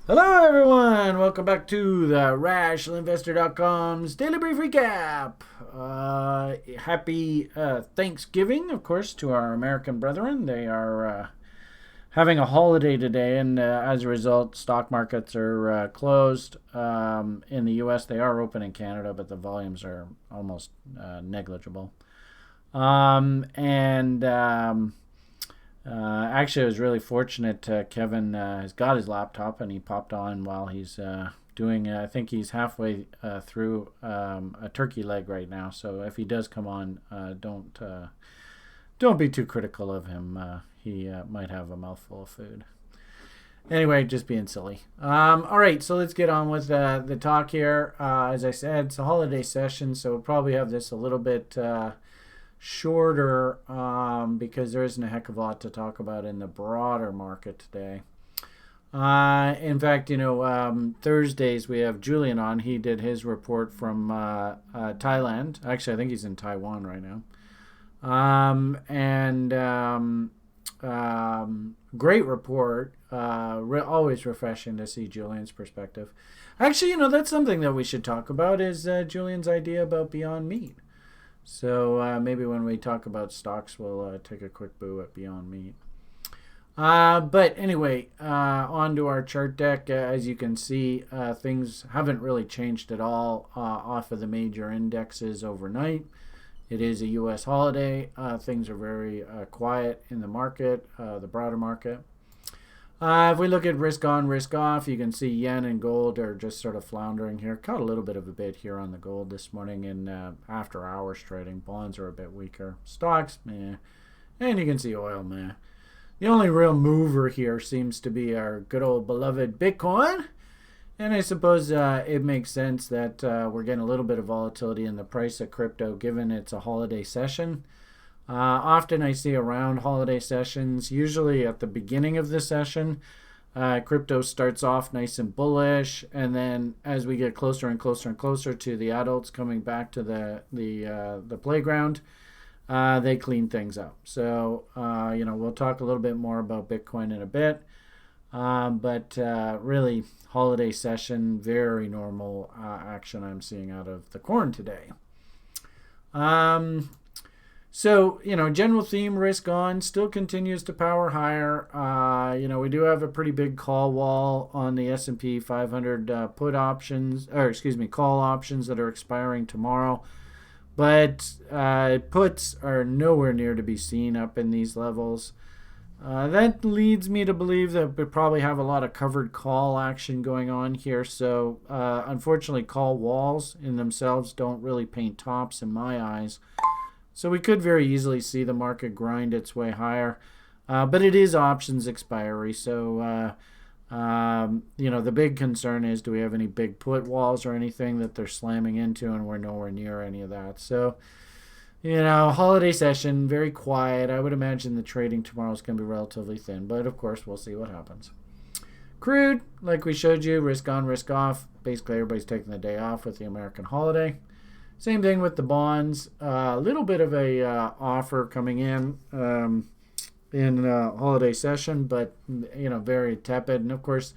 Hello, everyone. Welcome back to the RationalInvestor.com's Daily Brief Recap. Happy Thanksgiving, of course, to our American brethren. They are having a holiday today, and as a result, stock markets are closed. In the U.S., they are open in Canada, but the volumes are almost negligible. And Actually, I was really fortunate. Kevin has got his laptop and he popped on while he's doing. I think he's halfway through a turkey leg right now. So if he does come on, don't be too critical of him. He might have a mouthful of food. Anyway, just being silly. All right, so let's get on with the talk here. As I said, it's a holiday session, so we'll probably have this a little bit shorter because there isn't a heck of a lot to talk about in the broader market today. In fact, Thursdays we have Julian on. He did his report from Thailand. Actually, I think he's in Taiwan right now. And Great report. Always refreshing to see Julian's perspective. Actually, that's something that we should talk about is Julian's idea about Beyond Meat. So maybe when we talk about stocks, we'll take a quick boo at Beyond Meat. But anyway, on to our chart deck. As you can see, things haven't really changed at all off of the major indexes overnight. It is a U.S. holiday. Things are very quiet in the market, the broader market. If we look at risk on, risk off, you can see yen and gold are just sort of floundering here. Caught a little bit of a bid here on the gold this morning in after hours trading. Bonds are a bit weaker. Stocks, meh. And you can see oil, meh. The only real mover here seems to be our good old beloved Bitcoin. And I suppose it makes sense that we're getting a little bit of volatility in the price of crypto given it's a holiday session. Often I see around holiday sessions, usually at the beginning of the session, crypto starts off nice and bullish, and then as we get closer and closer and closer to the adults coming back to the playground, they clean things up. So we'll talk a little bit more about Bitcoin in a bit, but really holiday session, very normal action I'm seeing out of the corn today. So, general theme risk on still continues to power higher. We do have a pretty big call wall on the S&P 500 put options, or excuse me, call options that are expiring tomorrow. But puts are nowhere near to be seen up in these levels. That leads me to believe that we probably have a lot of covered call action going on here. So, unfortunately, call walls in themselves don't really paint tops in my eyes. So we could very easily see the market grind its way higher. But it is options expiry. So, the big concern is, do we have any big put walls or anything that they're slamming into, and we're nowhere near any of that. So, holiday session, very quiet. I would imagine the trading tomorrow is going to be relatively thin. But, of course, we'll see what happens. Crude, like we showed you, risk on, risk off. Basically, everybody's taking the day off with the American holiday. Same thing with the bonds. A little bit of a offer coming in holiday session, but very tepid. And of course,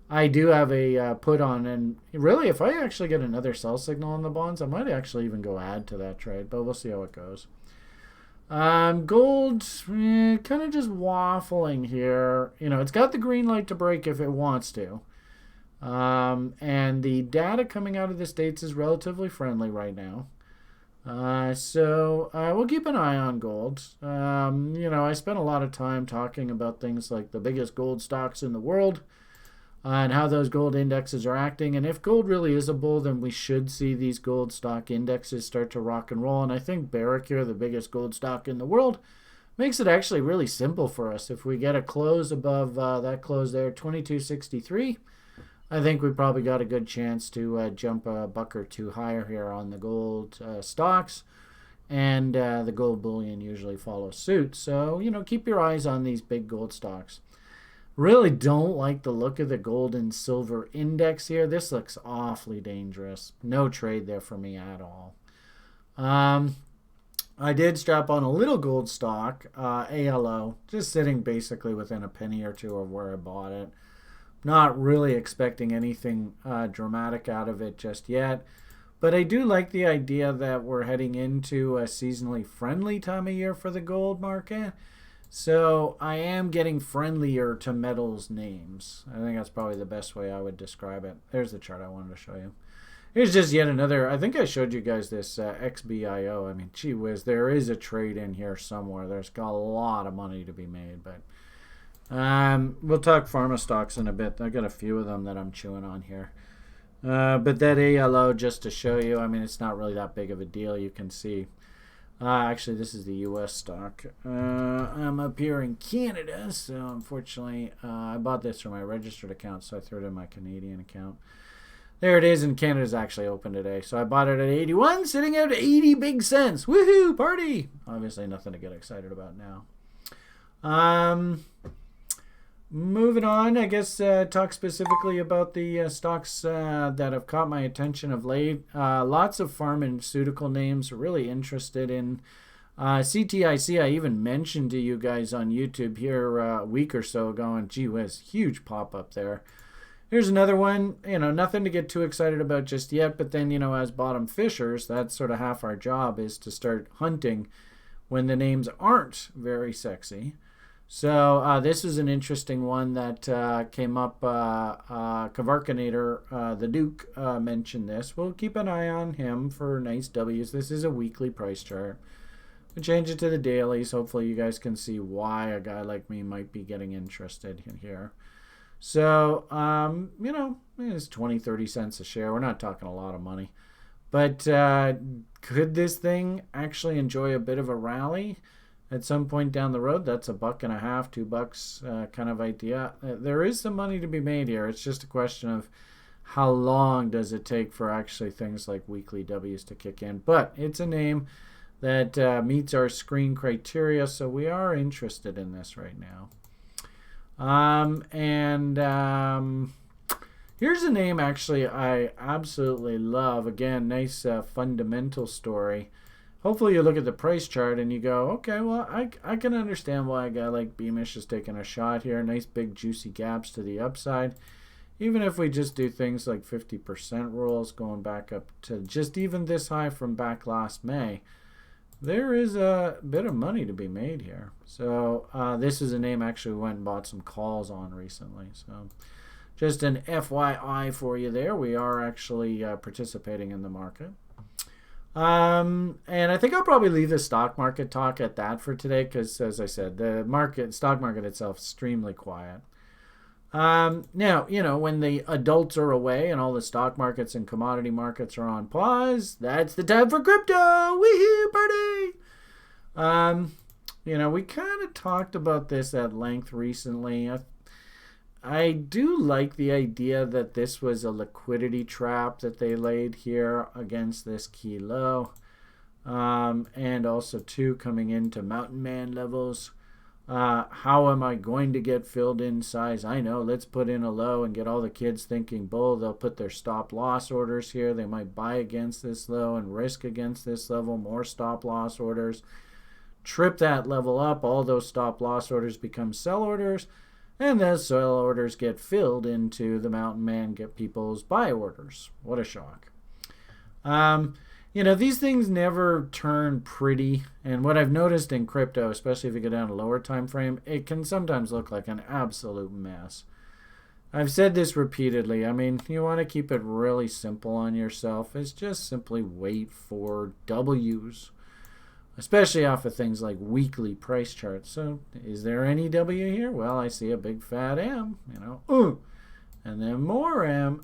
I do have a put on, and really, if I actually get another sell signal on the bonds, I might actually even go add to that trade. But we'll see how it goes. Gold, kind of just waffling here. It's got the green light to break if it wants to. And the data coming out of the States is relatively friendly right now. So we'll keep an eye on gold. I spent a lot of time talking about things like the biggest gold stocks in the world and how those gold indexes are acting. And if gold really is a bull, then we should see these gold stock indexes start to rock and roll. And I think Barrick here, the biggest gold stock in the world, makes it actually really simple for us. If we get a close above that close there, 2263, I think we probably got a good chance to jump a buck or two higher here on the gold stocks. And the gold bullion usually follows suit. So, keep your eyes on these big gold stocks. Really don't like the look of the gold and silver index here. This looks awfully dangerous. No trade there for me at all. I did strap on a little gold stock, ALO, just sitting basically within a penny or two of where I bought it. Not really expecting anything dramatic out of it just yet. But I do like the idea that we're heading into a seasonally friendly time of year for the gold market. So I am getting friendlier to metals names. I think that's probably the best way I would describe it. There's the chart I wanted to show you. Here's just yet another. I think I showed you guys this XBIO. I mean, gee whiz, there is a trade in here somewhere. There's got a lot of money to be made, but we'll talk pharma stocks in a bit. I got a few of them that I'm chewing on here. But that ALO, just to show you, I mean, it's not really that big of a deal. You can see. Actually, this is the U.S. stock. I'm up here in Canada, so unfortunately, I bought this from my registered account, so I threw it in my Canadian account. There it is, and Canada's actually open today. So I bought it at 81, sitting at 80 big cents. Woohoo, party! Obviously, nothing to get excited about now. Moving on, I guess talk specifically about the stocks that have caught my attention of late. Lots of pharmaceutical names. Really interested in CTIC. I even mentioned to you guys on YouTube here a week or so ago, and gee whiz, huge pop up there. Here's another one. Nothing to get too excited about just yet, but then, as bottom fishers, that's sort of half our job, is to start hunting when the names aren't very sexy. So this is an interesting one that came up. Kavarkanator, the Duke, mentioned this. We'll keep an eye on him for nice W's. This is a weekly price chart. We'll change it to the dailies. Hopefully you guys can see why a guy like me might be getting interested in here. So, it's 20, 30 cents a share. We're not talking a lot of money. But could this thing actually enjoy a bit of a rally at some point down the road? That's $1.50, $2 kind of idea. There is some money to be made here. It's just a question of how long does it take for actually things like weekly W's to kick in. But it's a name that meets our screen criteria, so we are interested in this right now. Here's a name actually I absolutely love. Again, nice fundamental story. Hopefully you look at the price chart and you go, okay, well, I can understand why a guy like Beamish is taking a shot here. Nice big juicy gaps to the upside. Even if we just do things like 50% rules going back up to just even this high from back last May, there is a bit of money to be made here. So this is a name actually we went and bought some calls on recently. So just an FYI for you there. We are actually participating in the market. And I think I'll probably leave the stock market talk at that for today because, as I said, the stock market itself is extremely quiet. Now, when the adults are away and all the stock markets and commodity markets are on pause, that's the time for crypto. Woohoo, party! We kind of talked about this at length recently. I do like the idea that this was a liquidity trap that they laid here against this key low. And also, too, coming into mountain man levels. How am I going to get filled in size? I know, let's put in a low and get all the kids thinking bull. They'll put their stop loss orders here. They might buy against this low and risk against this level. More stop loss orders. Trip that level up. All those stop loss orders become sell orders. And those sell orders get filled into the mountain man, get people's buy orders. What a shock. These things never turn pretty. And what I've noticed in crypto, especially if you go down a lower time frame, it can sometimes look like an absolute mess. I've said this repeatedly. I mean, you want to keep it really simple on yourself. It's just simply wait for W's, especially off of things like weekly price charts. So is there any W here? Well, I see a big fat M, and then more M,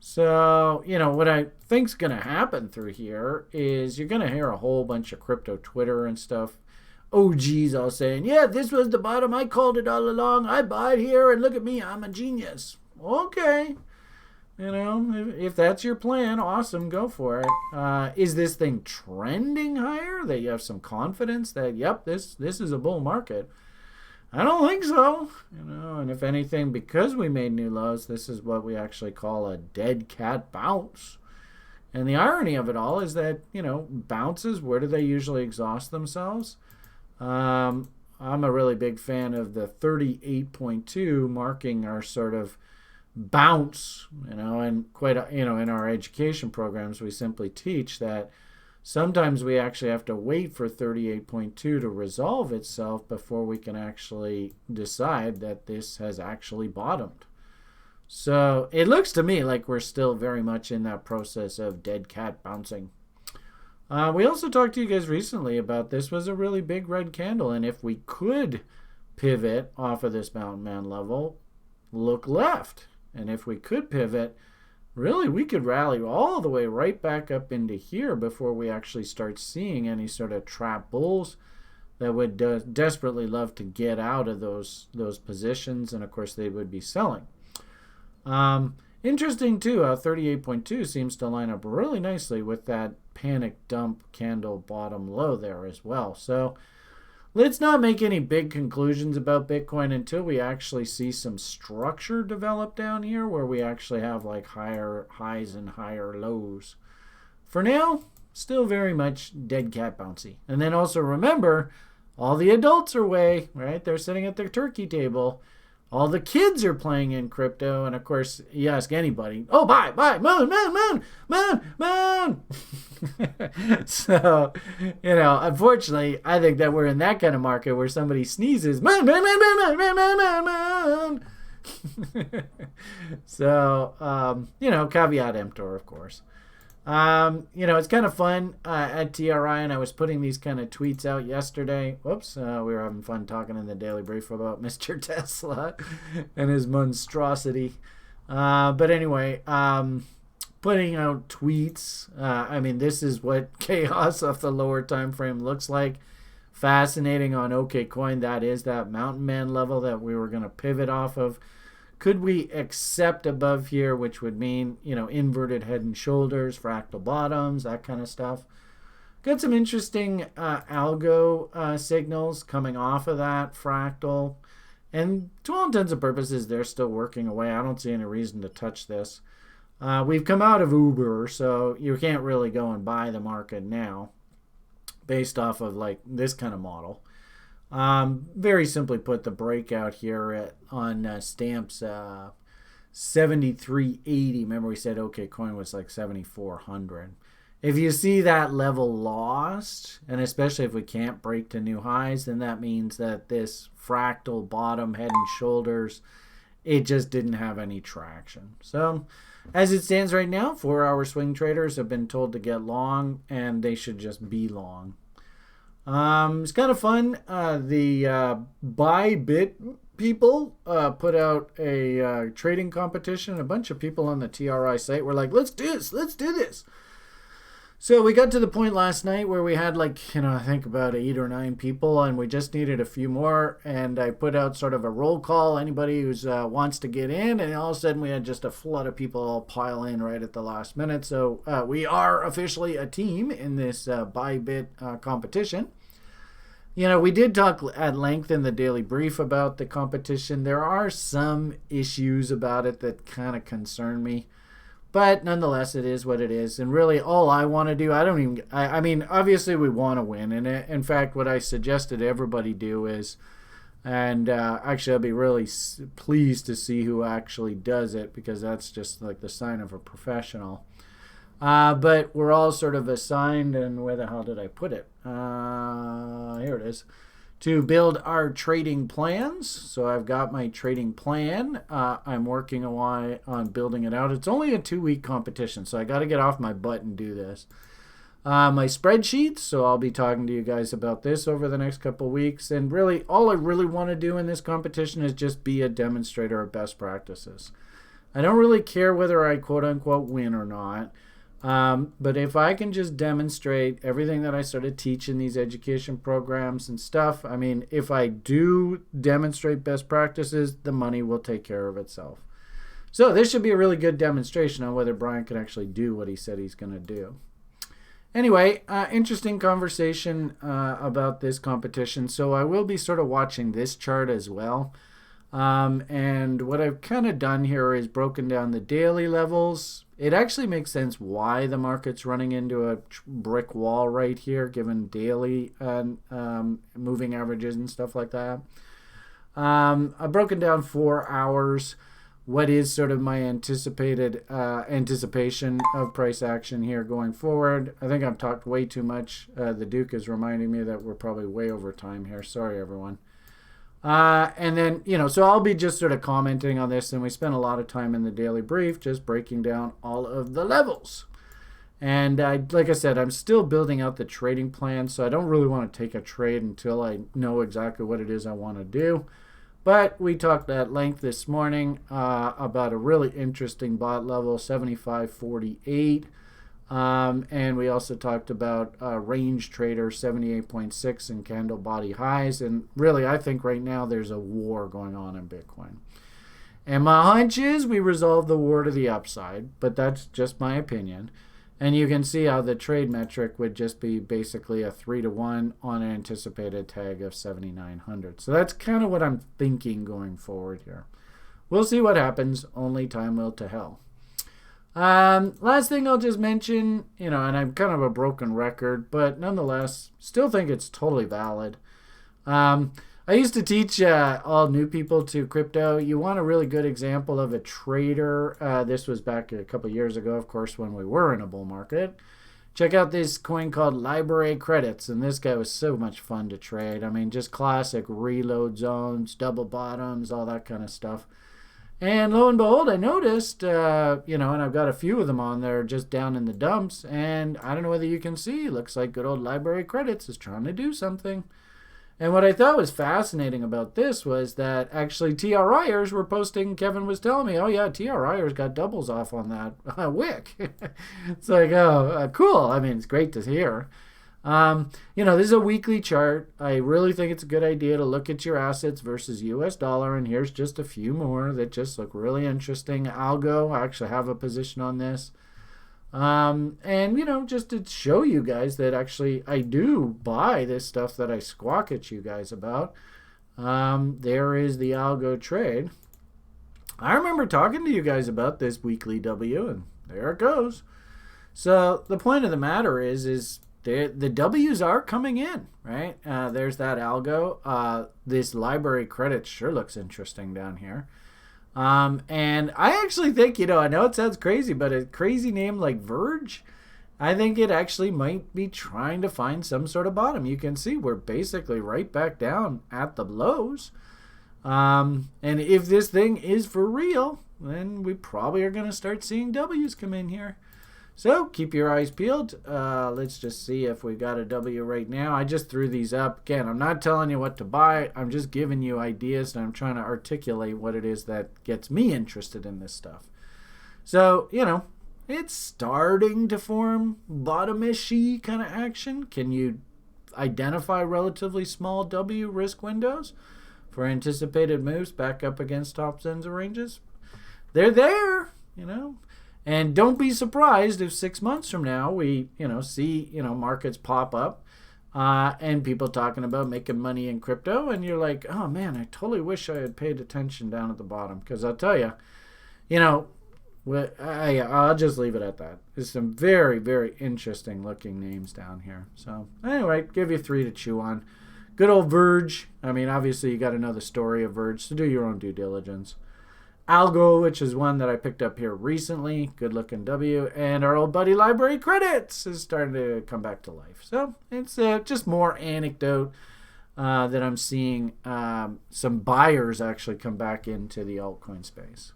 So, what I think's going to happen through here is you're going to hear a whole bunch of crypto Twitter and stuff. OGs all saying, yeah, this was the bottom. I called it all along. I buy it here, and look at me. I'm a genius. Okay. If that's your plan, awesome, go for it. Is this thing trending higher? That you have some confidence that, yep, this is a bull market? I don't think so. And if anything, because we made new lows, this is what we actually call a dead cat bounce. And the irony of it all is that, bounces, where do they usually exhaust themselves? I'm a really big fan of the 38.2 marking our sort of bounce, and quite, in our education programs, we simply teach that sometimes we actually have to wait for 38.2 to resolve itself before we can actually decide that this has actually bottomed. So it looks to me like we're still very much in that process of dead cat bouncing. We also talked to you guys recently about this was a really big red candle, and if we could pivot off of this mountain man level, look left. And if we could pivot, really we could rally all the way right back up into here before we actually start seeing any sort of trap bulls that would desperately love to get out of those positions, and of course they would be selling. Interesting too how 38.2 seems to line up really nicely with that panic dump candle bottom low there as well. So let's not make any big conclusions about Bitcoin until we actually see some structure develop down here where we actually have like higher highs and higher lows. For now, still very much dead cat bouncy. And then also remember, all the adults are away, right? They're sitting at their turkey table. All the kids are playing in crypto, and of course, you ask anybody, oh, buy, moon. So, unfortunately, I think that we're in that kind of market where somebody sneezes, moon. So, caveat emptor, of course. It's kind of fun at TRI, and I was putting these kind of tweets out yesterday. Whoops, we were having fun talking in the Daily Brief about Mr. Tesla and his monstrosity. But anyway, putting out tweets. This is what chaos of the lower time frame looks like. Fascinating on OKCoin. That is that mountain man level that we were going to pivot off of. Could we accept above here, which would mean, inverted head and shoulders, fractal bottoms, that kind of stuff. Got some interesting algo signals coming off of that fractal. And to all intents and purposes, they're still working away. I don't see any reason to touch this. We've come out of Uber, so you can't really go and buy the market now based off of like this kind of model. Very simply put, the breakout here on stamps 73.80. Remember we said OKCoin was like 7,400. If you see that level lost, and especially if we can't break to new highs, then that means that this fractal bottom, head and shoulders, it just didn't have any traction. So as it stands right now, 4-hour swing traders have been told to get long, and they should just be long. It's kind of fun. The Bybit people put out a trading competition. A bunch of people on the TRI site were like, let's do this. So we got to the point last night where we had I think about 8 or 9 people, and we just needed a few more, and I put out sort of a roll call, anybody who wants to get in, and all of a sudden we had just a flood of people all pile in right at the last minute. So we are officially a team in this Bybit competition. We did talk at length in the Daily Brief about the competition. There are some issues about it that kind of concern me. But nonetheless, it is what it is. And really, all I want to do, obviously we want to win. And in fact, what I suggested everybody do is, and actually I'll be really pleased to see who actually does it, because that's just like the sign of a professional. But we're all sort of assigned, and where the hell did I put it? Here it is. To build our trading plans. So I've got my trading plan. I'm working on building it out. It's only a 2-week competition, so I got to get off my butt and do this. My spreadsheets, so I'll be talking to you guys about this over the next couple weeks. And really, all I really want to do in this competition is just be a demonstrator of best practices. I don't really care whether I quote-unquote win or not. But if I can just demonstrate everything that I sort of teach in these education programs and stuff, if I do demonstrate best practices, the money will take care of itself. So this should be a really good demonstration on whether Brian can actually do what he said he's going to do. Anyway, interesting conversation about this competition. So I will be sort of watching this chart as well. And what I've kind of done here is broken down the daily levels. It actually makes sense why the market's running into a brick wall right here, given daily moving averages and stuff like that. I've broken down 4 hours. What is sort of my anticipated anticipation of price action here going forward? I think I've talked way too much. The Duke is reminding me that we're probably way over time here. Sorry, everyone. And then, so I'll be just sort of commenting on this, and we spent a lot of time in the daily brief just breaking down all of the levels. And like I said, I'm still building out the trading plan, so I don't really want to take a trade until I know exactly what it is I want to do. But we talked at length this morning about a really interesting bot level, 75.48. And we also talked about range trader 78.6 and candle body highs. And really, I think right now there's a war going on in Bitcoin. And my hunch is we resolve the war to the upside, but that's just my opinion. And you can see how the trade metric would just be basically a 3-to-1 on an anticipated tag of 7,900. So that's kind of what I'm thinking going forward here. We'll see what happens. Only time will tell. Last thing I'll just mention, and I'm kind of a broken record, but nonetheless, still think it's totally valid. I used to teach all new people to crypto. You want a really good example of a trader. This was back a couple years ago, of course, when we were in a bull market. Check out this coin called Library Credits, and this guy was so much fun to trade. I mean, just classic reload zones, double bottoms, all that kind of stuff. And lo and behold, I noticed, and I've got a few of them on there just down in the dumps. And I don't know whether you can see, looks like good old Library Credits is trying to do something. And what I thought was fascinating about this was that actually TRIers were posting, Kevin was telling me, oh yeah, TRIers got doubles off on that wick. It's like, oh, cool. I mean, it's great to hear. This is a weekly chart. I really think it's a good idea to look at your assets versus US dollar. And here's just a few more that just look really interesting. Algo, I actually have a position on this. Just to show you guys that actually I do buy this stuff that I squawk at you guys about. There is the algo trade. I remember talking to you guys about this weekly W, and there it goes. So the point of the matter is the W's are coming in, right? There's that algo. This library credit sure looks interesting down here. And I actually think, I know it sounds crazy, but a crazy name like Verge, I think it actually might be trying to find some sort of bottom. You can see we're basically right back down at the lows. And if this thing is for real, then we probably are going to start seeing W's come in here. So keep your eyes peeled. Let's just see if we got a W right now. I just threw these up. Again, I'm not telling you what to buy. I'm just giving you ideas, and I'm trying to articulate what it is that gets me interested in this stuff. So, it's starting to form bottom-ishy kind of action. Can you identify relatively small W risk windows for anticipated moves back up against top ends of ranges? They're there, And don't be surprised if 6 months from now we, see, markets pop up and people talking about making money in crypto. And you're like, oh, man, I totally wish I had paid attention down at the bottom. Because I'll tell you, I'll just leave it at that. There's some very, very interesting looking names down here. So anyway, give you 3 to chew on. Good old Verge. I mean, obviously you got to know the story of Verge, so do your own due diligence. Algo, which is one that I picked up here recently. Good looking W. And our old buddy Library Credits is starting to come back to life. So it's just more anecdote that I'm seeing some buyers actually come back into the altcoin space.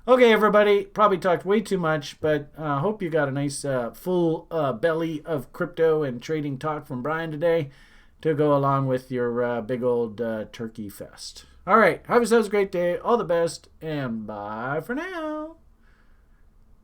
Okay, everybody. Probably talked way too much, but hope you got a nice full belly of crypto and trading talk from Brian today to go along with your big old turkey fest. All right. Have yourselves a great day. All the best. And bye for now.